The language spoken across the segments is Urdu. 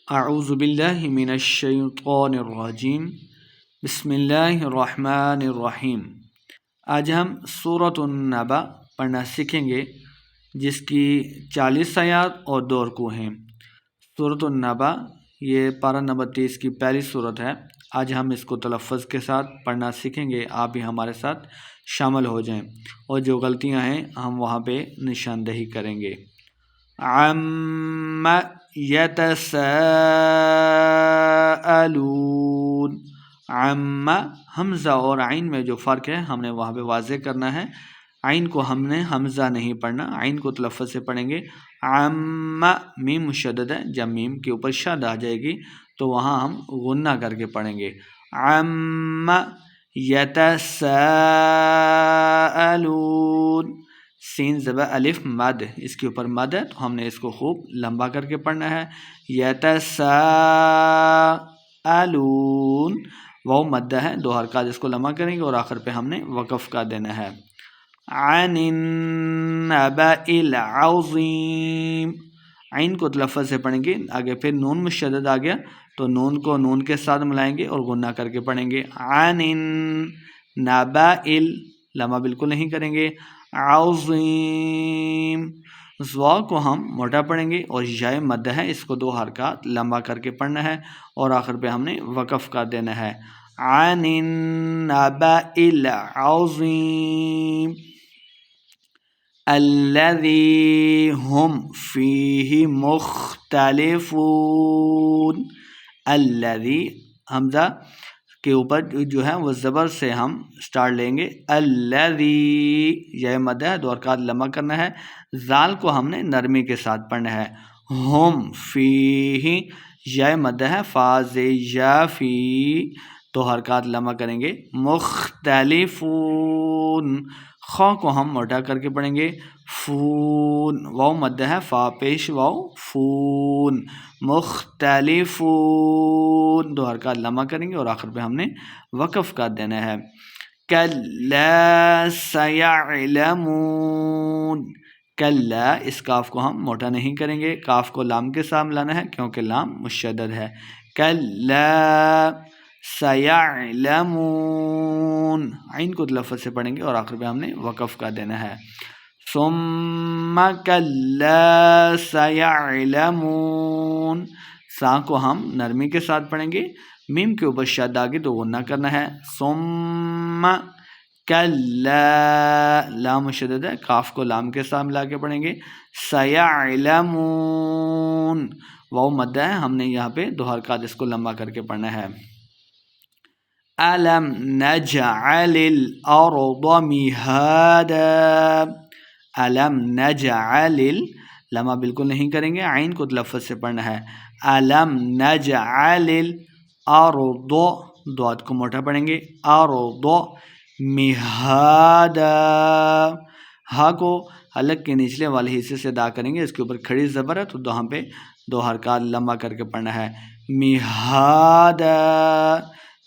اعوذ باللہ من الشیطان الرجیم بسم اللہ الرحمن الرحیم۔ آج ہم سورۃ النبأ پڑھنا سیکھیں گے، جس کی 40 آیات اور 2 رکوع ہیں۔ سورۃ النبأ یہ پارہ نمبر 30 کی پہلی سورت ہے۔ آج ہم اس کو تلفظ کے ساتھ پڑھنا سیکھیں گے، آپ بھی ہمارے ساتھ شامل ہو جائیں، اور جو غلطیاں ہیں ہم وہاں پہ نشاندہی کریں گے۔ عَمَّ يَتَسَاءَلُونَ، عَمَّ حمزہ اور عین میں جو فرق ہے ہم نے وہاں پہ واضح کرنا ہے۔ عین کو ہم نے حمزہ نہیں پڑھنا، عین کو تلفظ سے پڑھیں گے۔ عَمَّ میم مشدد ہے، جب میم کے اوپر شد آ جائے گی تو وہاں ہم غنہ کر کے پڑھیں گے۔ عَمَّ يَتَسَاءَلُونَ، سین زبر الف مد، اس کے اوپر مد ہے تو ہم نے اس کو خوب لمبا کر کے پڑھنا ہے۔ یتساءلون، واو مد ہے، 2 حرکات اس کو لمبا کریں گے اور آخر پہ ہم نے وقف کا دینا ہے۔ عن النبأ العظیم، عین کو تلفظ سے پڑھیں گے، آگے پھر نون مشدد آ گیا تو نون کو نون کے ساتھ ملائیں گے اور غنہ کر کے پڑھیں گے۔ عن النبأ، لمبا بالکل نہیں کریں گے۔ عظیم، زوا کو ہم موٹا پڑھیں گے اور یائے مد ہے، اس کو 2 حرکات لمبا کر کے پڑھنا ہے اور آخر پہ ہم نے وقف کا دینا ہے۔ عن النبأ العظیم الذی هم فیہ مختلفون، الذی حمزہ کے اوپر جو ہے وہ زبر سے ہم سٹارٹ لیں گے۔ الذی، یہ مد ہے، 2 حرکات لمبا کرنا ہے۔ زال کو ہم نے نرمی کے ساتھ پڑھنا ہے۔ ہم فیہ، یہ مد ہے، فا زے یا فی، 2 حرکات لمبا کریں گے۔ مختلفون، خا کو ہم موٹا کر کے پڑھیں گے۔ فون، واو مد ہے، فا پیش واو، فون، مختلفون، 2 حرکات لمبا کریں گے اور آخر پہ ہم نے وقف کا دینا ہے۔ کلا سیعلمون، کلا، اس کاف کو ہم موٹا نہیں کریں گے، کاف کو لام کے ساتھ ملانا ہے کیونکہ لام مشدد ہے۔ کلا سیعلمون، عین کو تلفظ سے پڑھیں گے اور آخر پہ ہم نے وقف کا دینا ہے۔ ثم کلا سیعلمون، سا کو ہم نرمی کے ساتھ پڑھیں گے، میم کے اوپر شد آگے تو غنہ کرنا ہے۔ ثم کلا، لام مشدد ہے، کاف کو لام کے ساتھ ملا کے پڑھیں گے۔ سیعلمون، واو مد ہے، ہم نے یہاں پہ 2 حرکات اس کو لمبا کر کے پڑھنا ہے۔ الم نجعل الارض مہادا، الم نجعل، لمبا بالکل نہیں کریں گے، عین کو تلفظ سے پڑھنا ہے۔ الم نجعل الارض، 2 ہاتھ کو موٹا پڑھیں گے، ارض مہادا، ہا کو حلق کے نچلے والے حصے سے ادا کریں گے، اس کے اوپر کھڑی زبر ہے تو یہاں پہ 2 حرکات لمبا کر کے پڑھنا ہے۔ مہادا،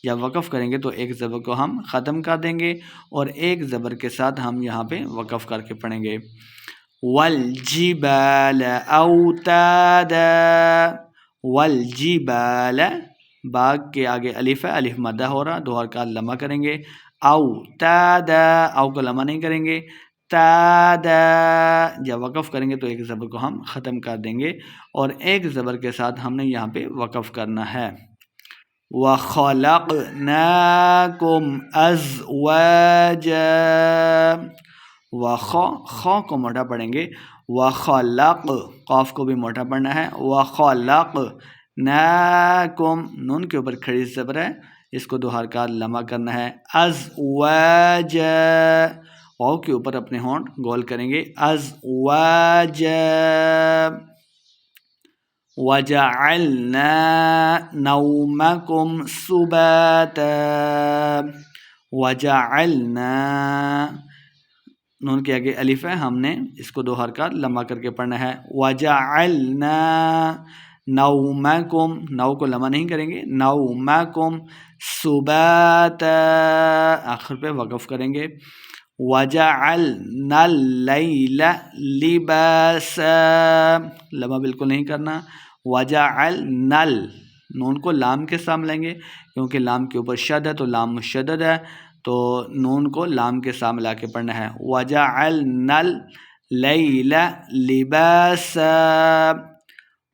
جب وقف کریں گے تو ایک زبر کو ہم ختم کر دیں گے اور ایک زبر کے ساتھ ہم یہاں پہ وقف کر کے پڑھیں گے۔ والجبال اوتادا، والجبال، باغ کے آگے الف ہے، الف مدہ ہو رہا، 2 حرکات لمبا کریں گے۔ اوتادا، او کو لمبا نہیں کریں گے۔ تادا، جب وقف کریں گے تو ایک زبر کو ہم ختم کر دیں گے اور ایک زبر کے ساتھ ہم نے یہاں پہ وقف کرنا ہے۔ وَخَلَقْنَاكُمْ أَزْوَاجًا، خا کو موٹا پڑھیں گے، وَخَلَقْ، قاف کو بھی موٹا پڑھنا ہے۔ وَخَلَقْنَاكُمْ، نون کے اوپر کھڑی زبر ہے، اس کو 2 حرکات لمبا کرنا ہے۔ أَزْوَاجًا، واو کے اوپر اپنے ہونٹ گول کریں گے۔ أَزْوَاجًا، وَجَعَلْنَا نَوْمَكُمْ سُبَاتًا، وَجَعَلْنَا، نون کے آگے الف ہے، ہم نے اس کو 2 حرکات لمبا کر کے پڑھنا ہے۔ وَجَعَلْنَا نَوْمَكُمْ، نو کو لمبا نہیں کریں گے، نَوْمَكُمْ سُبَاتًا، آخر پہ وقف کریں گے۔ وَجَعَلْنَا اللَّيْلَ لِبَاسًا، لمبا بالکل نہیں کرنا۔ وجعلنل، نون کو لام کے ساتھ ملائیں گے کیونکہ لام کے اوپر شد ہے تو لام مشدد ہے، تو نون کو لام کے ساتھ ملا کے پڑھنا ہے. وجعلنل لیل لباسا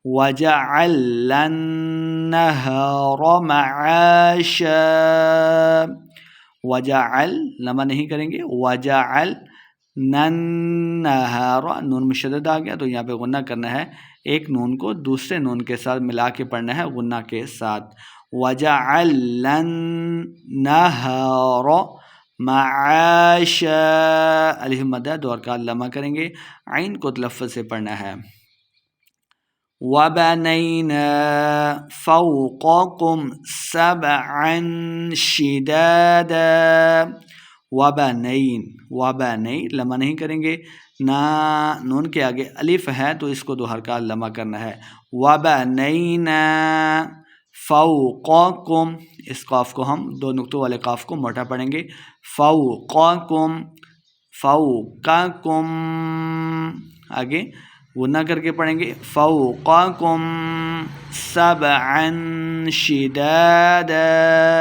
وجعلنا النہار معاشا. وجعل لمبا نہیں کریں گے، وجعلنا النہار، نون مشدد آ گیا تو یہاں پہ غنہ کرنا ہے، ایک نون کو دوسرے نون کے ساتھ ملا کے پڑھنا ہے غنہ کے ساتھ. وجعلنا النہار معاشا، الف مدہ دو حرکات لمبا کریں گے، عین کو تلفظ سے پڑھنا ہے. وَبَنَيْنَا فَوْقَكُمْ سَبْعًا شِدَادًا. وَبَنَيْن، وَبَنَيْ لمبا نہیں کریں گے، نون کے آگے الف ہے تو اس کو دو حرکات لمبا کرنا ہے. وَبَنَيْنَا فَوْقَكُمْ، اس قاف کو ہم دو نقطوں والے قاف کو موٹا پڑھیں گے. فَوْقَكُمْ، فَوْقَكُمْ آگے غنہ کر کے پڑھیں گے. فَوْقَكُمْ سَبْعًا شِدَادًا.